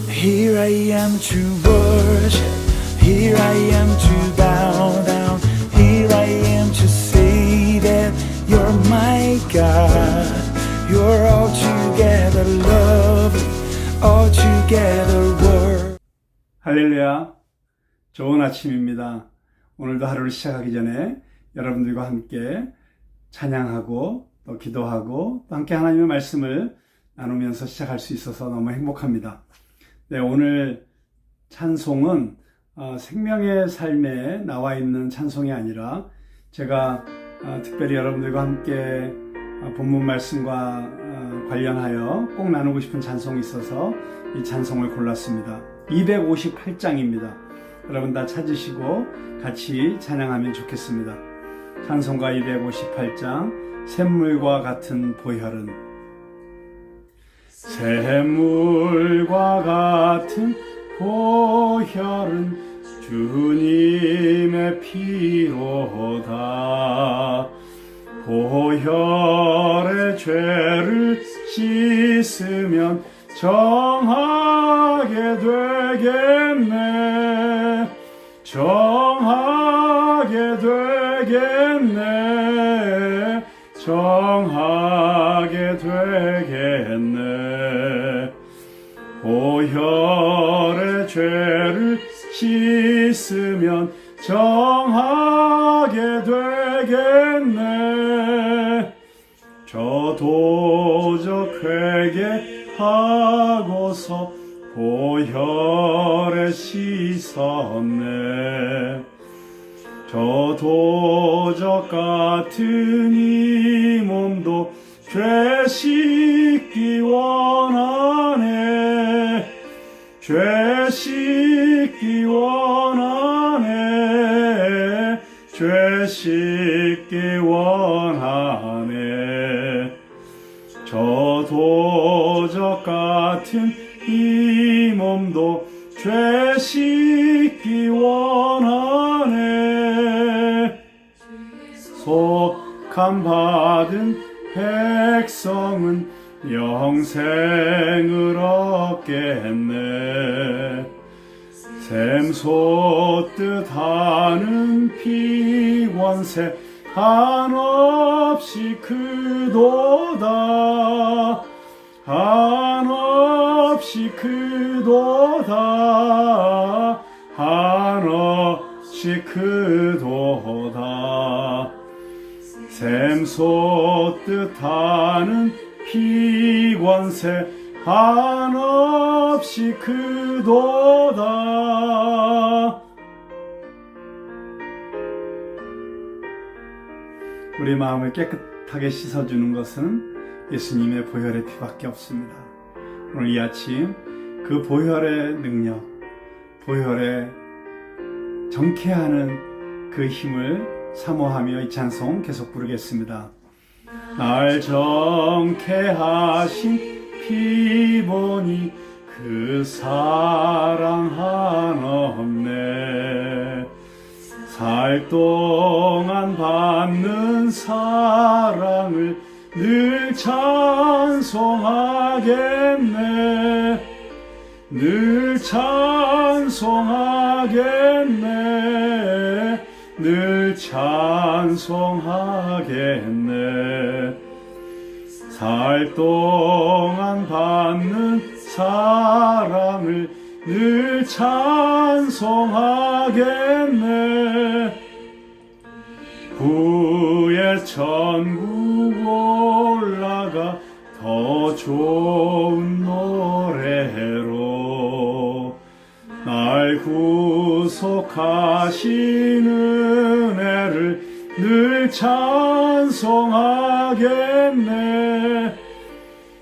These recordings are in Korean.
Here I am to worship, here I am to bow down, here I am to say that you're my God. You're altogether lovely, altogether worthy. 할렐루야, 좋은 아침입니다. 오늘도 하루를 시작하기 전에 여러분들과 함께 찬양하고 또 기도하고 또 함께 하나님의 말씀을 나누면서 시작할 수 있어서 너무 행복합니다. 네, 오늘 찬송은 생명의 삶에 나와 있는 찬송이 아니라 제가 특별히 여러분들과 함께 본문 말씀과 관련하여 꼭 나누고 싶은 찬송이 있어서 이 찬송을 골랐습니다. 258장입니다. 여러분 다 찾으시고 같이 찬양하면 좋겠습니다. 찬송가 258장 샘물과 같은 보혈은 샘물과 같은 보혈은 주님의 피로다. 보혈의 죄를 씻으면 정하게 되겠네. 정하게 되겠네. 정하게 되겠네. 보혈의 죄를 씻으면 정하게 되겠네. 저 도적 회개하고서 보혈에 씻었네. 저 도적 같은 이 몸도 죄 씻기 원하네. 죄 씻기 원하네. 죄 씻기 원하네. 저 도적 같은 이 몸도 죄 씻기 원하네. 속함 받은 백성은 영생을 얻겠네. 샘 솟듯 하는 피권세 한없이 크도다. 한없이 크도다. 한없이 크도다. 샘 솟듯 하는 피권세 한없이 크도다. 우리 마음을 깨끗하게 씻어주는 것은 예수님의 보혈의 피밖에 없습니다. 오늘 이 아침 그 보혈의 능력, 보혈의 정케하는 그 힘을 사모하며 이 찬송 계속 부르겠습니다. 날 정케하신 피 보니 그 사랑 한없네. 살 동안 받는 사랑을 늘 찬송하겠네. 늘 찬송하겠네. 늘 찬송하겠네. 살 동안 받는 사랑을 늘 찬송하겠네. 후에 천국 올라가 더 좋은 노래로 날 구속하신 은혜를 늘 찬송하겠네.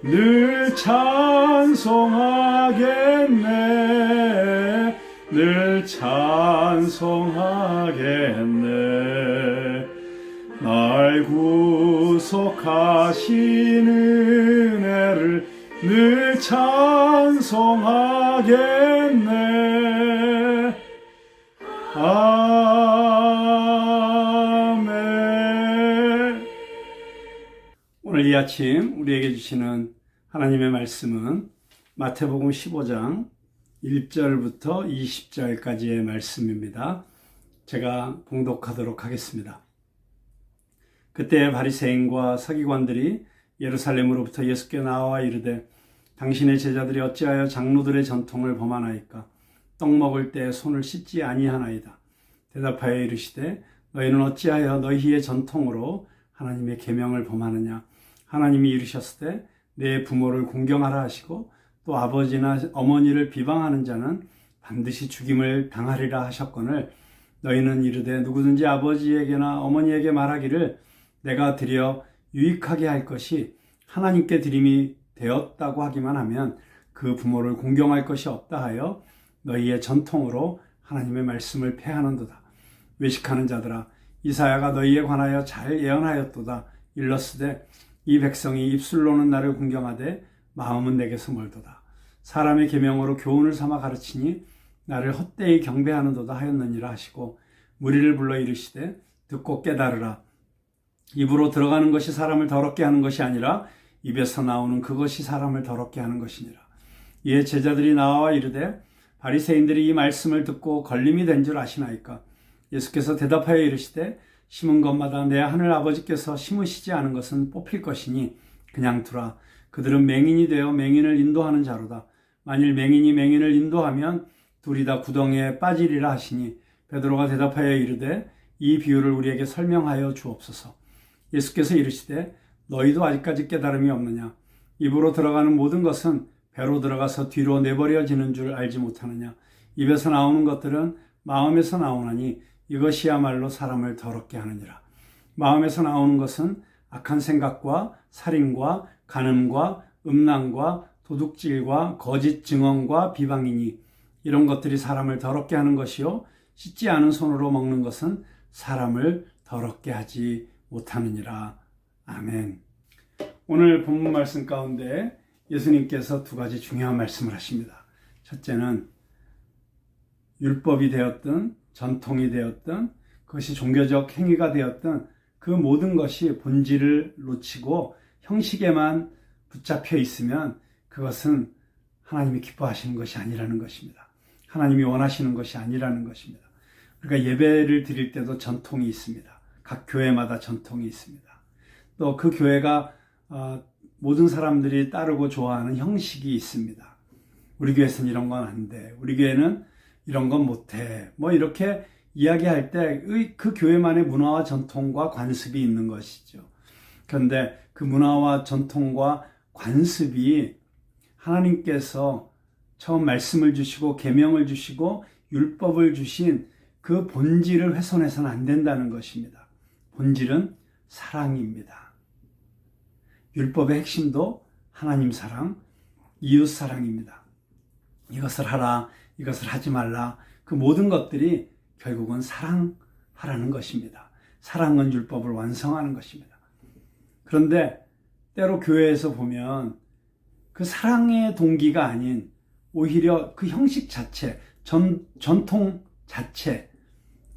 늘 찬송하겠네. 늘 찬송하겠네. 날 구속하신 은혜를 늘 찬송하겠네. 아멘. 오늘 이 아침 우리에게 주시는 하나님의 말씀은 마태복음 15장 1절부터 20절까지의 말씀입니다. 제가 봉독하도록 하겠습니다. 그때 바리새인과 서기관들이 예루살렘으로부터 예수께 나와 이르되 당신의 제자들이 어찌하여 장로들의 전통을 범하나이까? 떡 먹을 때 손을 씻지 아니하나이다. 대답하여 이르시되 너희는 어찌하여 너희의 전통으로 하나님의 계명을 범하느냐? 하나님이 이르셨을 때 내 부모를 공경하라 하시고 또 아버지나 어머니를 비방하는 자는 반드시 죽임을 당하리라 하셨거늘 너희는 이르되 누구든지 아버지에게나 어머니에게 말하기를 내가 드려 유익하게 할 것이 하나님께 드림이 되었다고 하기만 하면 그 부모를 공경할 것이 없다 하여 너희의 전통으로 하나님의 말씀을 폐하는도다. 외식하는 자들아 이사야가 너희에 관하여 잘 예언하였도다. 일렀으되 이 백성이 입술로는 나를 공경하되 마음은 내게서 멀도다. 사람의 계명으로 교훈을 삼아 가르치니 나를 헛되이 경배하는도다 하였느니라 하시고 무리를 불러 이르시되 듣고 깨달으라. 입으로 들어가는 것이 사람을 더럽게 하는 것이 아니라 입에서 나오는 그것이 사람을 더럽게 하는 것이니라. 이에 제자들이 나와 이르되 바리새인들이 이 말씀을 듣고 걸림이 된 줄 아시나이까? 예수께서 대답하여 이르시되 심은 것마다 내 하늘 아버지께서 심으시지 않은 것은 뽑힐 것이니 그냥 두라. 그들은 맹인이 되어 맹인을 인도하는 자로다. 만일 맹인이 맹인을 인도하면 둘이 다 구덩이에 빠지리라 하시니 베드로가 대답하여 이르되 이 비유를 우리에게 설명하여 주옵소서. 예수께서 이르시되 너희도 아직까지 깨달음이 없느냐? 입으로 들어가는 모든 것은 배로 들어가서 뒤로 내버려지는 줄 알지 못하느냐? 입에서 나오는 것들은 마음에서 나오나니 이것이야말로 사람을 더럽게 하느니라. 마음에서 나오는 것은 악한 생각과 살인과 간음과 음란과 도둑질과 거짓 증언과 비방이니 이런 것들이 사람을 더럽게 하는 것이요 씻지 않은 손으로 먹는 것은 사람을 더럽게 하지 못하느니라. 아멘. 오늘 본문 말씀 가운데 예수님께서 두 가지 중요한 말씀을 하십니다. 첫째는 율법이 되었든 전통이 되었든 그것이 종교적 행위가 되었든 그 모든 것이 본질을 놓치고 형식에만 붙잡혀 있으면 그것은 하나님이 기뻐하시는 것이 아니라는 것입니다. 하나님이 원하시는 것이 아니라는 것입니다. 우리가 예배를 드릴 때도 전통이 있습니다. 각 교회마다 전통이 있습니다. 또 그 교회가 모든 사람들이 따르고 좋아하는 형식이 있습니다. 우리 교회에서는 이런 건 안 돼. 우리 교회는 이런 건 못해. 뭐 이렇게 이야기할 때 그 교회만의 문화와 전통과 관습이 있는 것이죠. 그런데 그 문화와 전통과 관습이 하나님께서 처음 말씀을 주시고 계명을 주시고 율법을 주신 그 본질을 훼손해서는 안 된다는 것입니다. 본질은 사랑입니다. 율법의 핵심도 하나님 사랑, 이웃 사랑입니다. 이것을 하라, 이것을 하지 말라. 그 모든 것들이 결국은 사랑하라는 것입니다. 사랑은 율법을 완성하는 것입니다. 그런데 때로 교회에서 보면 그 사랑의 동기가 아닌 오히려 그 형식 자체, 전통 자체,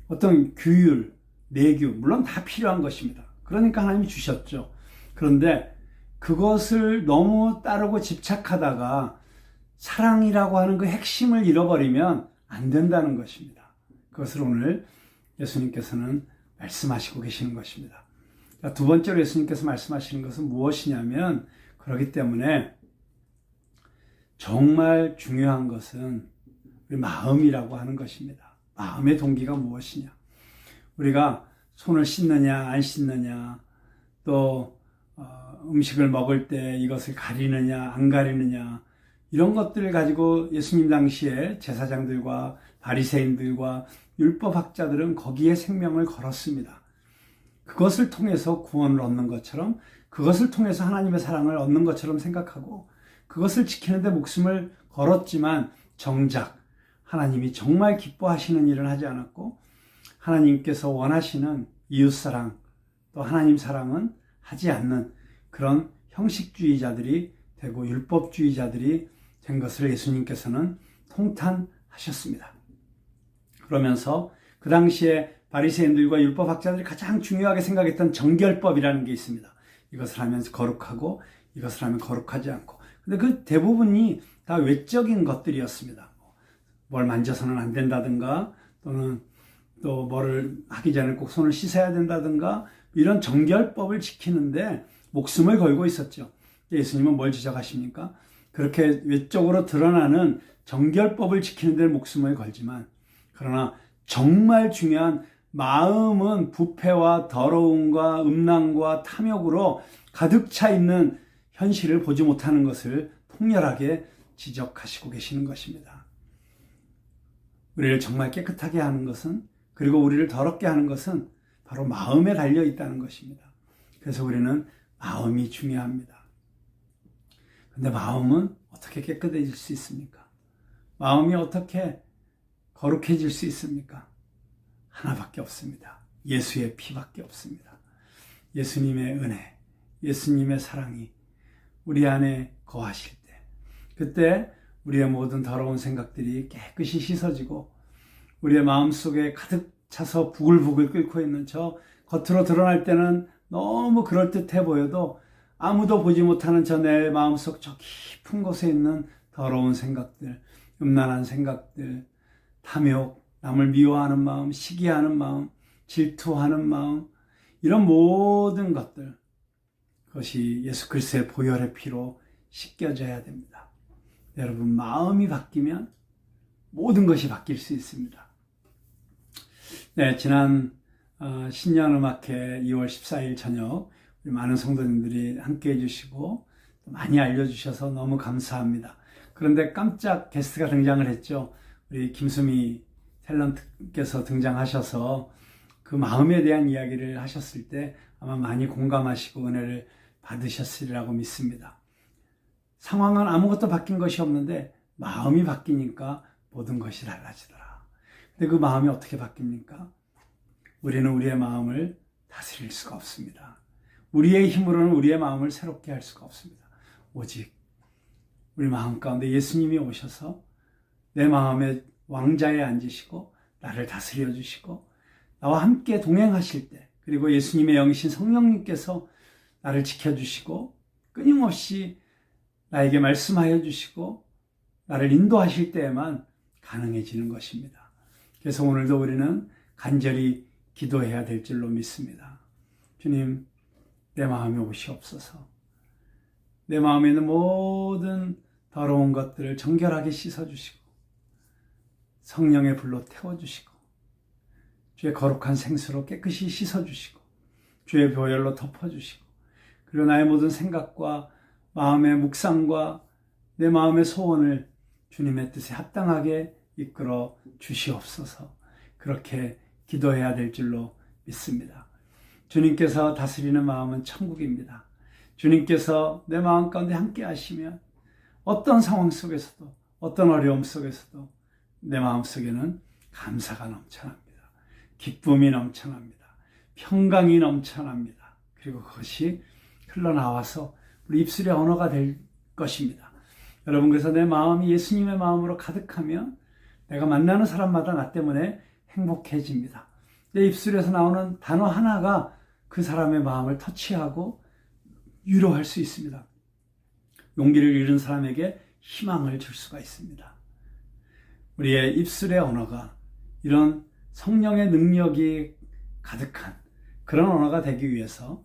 어떤 규율, 내규, 물론 다 필요한 것입니다. 그러니까 하나님이 주셨죠. 그런데 그것을 너무 따르고 집착하다가 사랑이라고 하는 그 핵심을 잃어버리면 안 된다는 것입니다. 그것을 오늘 예수님께서는 말씀하시고 계시는 것입니다. 두 번째로 예수님께서 말씀하시는 것은 무엇이냐면 그렇기 때문에 정말 중요한 것은 우리 마음이라고 하는 것입니다. 마음의 동기가 무엇이냐? 우리가 손을 씻느냐 안 씻느냐 또 음식을 먹을 때 이것을 가리느냐 안 가리느냐 이런 것들을 가지고 예수님 당시에 제사장들과 바리새인들과 율법학자들은 거기에 생명을 걸었습니다. 그것을 통해서 구원을 얻는 것처럼 그것을 통해서 하나님의 사랑을 얻는 것처럼 생각하고 그것을 지키는데 목숨을 걸었지만 정작 하나님이 정말 기뻐하시는 일을 하지 않았고 하나님께서 원하시는 이웃사랑 또 하나님 사랑은 하지 않는 그런 형식주의자들이 되고 율법주의자들이 된 것을 예수님께서는 통탄하셨습니다. 그러면서 그 당시에 바리새인들과 율법학자들이 가장 중요하게 생각했던 정결법이라는 게 있습니다. 이것을 하면 거룩하고 이것을 하면 거룩하지 않고 근데 그 대부분이 다 외적인 것들이었습니다. 뭘 만져서는 안 된다든가, 또는 또 뭐를 하기 전에 꼭 손을 씻어야 된다든가, 이런 정결법을 지키는데 목숨을 걸고 있었죠. 예수님은 뭘 지적하십니까? 그렇게 외적으로 드러나는 정결법을 지키는 데 목숨을 걸지만, 그러나 정말 중요한 마음은 부패와 더러움과 음란과 탐욕으로 가득 차 있는 현실을 보지 못하는 것을 통렬하게 지적하시고 계시는 것입니다. 우리를 정말 깨끗하게 하는 것은, 그리고 우리를 더럽게 하는 것은 바로 마음에 달려 있다는 것입니다. 그래서 우리는 마음이 중요합니다. 근데 마음은 어떻게 깨끗해질 수 있습니까? 마음이 어떻게 거룩해질 수 있습니까? 하나밖에 없습니다. 예수의 피밖에 없습니다. 예수님의 은혜, 예수님의 사랑이 우리 안에 거하실 때, 그때 우리의 모든 더러운 생각들이 깨끗이 씻어지고, 우리의 마음속에 가득 차서 부글부글 끓고 있는 저 겉으로 드러날 때는 너무 그럴듯해 보여도 아무도 보지 못하는 저 내 마음속 저 깊은 곳에 있는 더러운 생각들, 음란한 생각들, 탐욕, 남을 미워하는 마음, 시기하는 마음, 질투하는 마음, 이런 모든 것들, 그것이 예수 그리스도의 보혈의 피로 씻겨져야 됩니다. 여러분, 마음이 바뀌면 모든 것이 바뀔 수 있습니다. 네, 지난 신년음악회 2월 14일 저녁 우리 많은 성도님들이 함께 해주시고 많이 알려주셔서 너무 감사합니다. 그런데 깜짝 게스트가 등장을 했죠. 우리 김수미 탤런트께서 등장하셔서 그 마음에 대한 이야기를 하셨을 때 아마 많이 공감하시고 은혜를 받으셨으리라고 믿습니다. 상황은 아무것도 바뀐 것이 없는데 마음이 바뀌니까 모든 것이 달라지더라. 근데 그 마음이 어떻게 바뀝니까? 우리는 우리의 마음을 다스릴 수가 없습니다. 우리의 힘으로는 우리의 마음을 새롭게 할 수가 없습니다. 오직 우리 마음 가운데 예수님이 오셔서 내 마음의 왕자에 앉으시고 나를 다스려 주시고 나와 함께 동행하실 때, 그리고 예수님의 영이신 성령님께서 나를 지켜주시고 끊임없이 나에게 말씀하여 주시고 나를 인도하실 때에만 가능해지는 것입니다. 그래서 오늘도 우리는 간절히 기도해야 될 줄로 믿습니다. 주님, 내 마음에 오시옵소서. 내 마음에 있는 모든 더러운 것들을 정결하게 씻어주시고 성령의 불로 태워주시고 주의 거룩한 생수로 깨끗이 씻어주시고 주의 보혈로 덮어주시고, 그리고 나의 모든 생각과 마음의 묵상과 내 마음의 소원을 주님의 뜻에 합당하게 이끌어 주시옵소서. 그렇게 기도해야 될 줄로 믿습니다. 주님께서 다스리는 마음은 천국입니다. 주님께서 내 마음 가운데 함께 하시면 어떤 상황 속에서도, 어떤 어려움 속에서도 내 마음 속에는 감사가 넘쳐납니다. 기쁨이 넘쳐납니다. 평강이 넘쳐납니다. 그리고 그것이 흘러나와서 우리 입술의 언어가 될 것입니다. 여러분, 그래서 내 마음이 예수님의 마음으로 가득하면 내가 만나는 사람마다 나 때문에 행복해집니다. 내 입술에서 나오는 단어 하나가 그 사람의 마음을 터치하고 위로할 수 있습니다. 용기를 잃은 사람에게 희망을 줄 수가 있습니다. 우리의 입술의 언어가 이런 성령의 능력이 가득한 그런 언어가 되기 위해서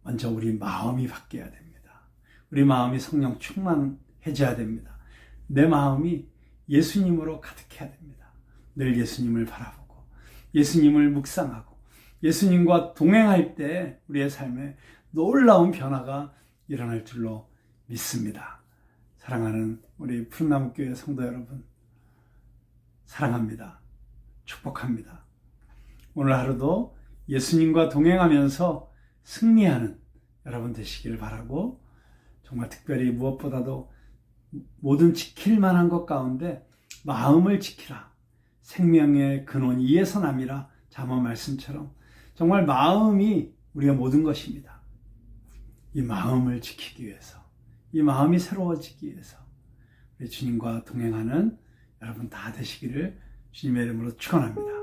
먼저 우리 마음이 바뀌어야 됩니다. 우리 마음이 성령 충만해져야 됩니다. 내 마음이 예수님으로 가득해야 됩니다. 늘 예수님을 바라보고 예수님을 묵상하고 예수님과 동행할 때 우리의 삶에 놀라운 변화가 일어날 줄로 믿습니다. 사랑하는 우리 푸른나무교회 성도 여러분, 사랑합니다. 축복합니다. 오늘 하루도 예수님과 동행하면서 승리하는 여러분 되시길 바라고, 정말 특별히 무엇보다도 모든 지킬 만한 것 가운데 마음을 지키라. 생명의 근원 이에서 남이라. 잠언 말씀처럼 정말 마음이 우리의 모든 것입니다. 이 마음을 지키기 위해서, 이 마음이 새로워지기 위해서 우리 주님과 동행하는 여러분 다 되시기를 주님의 이름으로 축원합니다.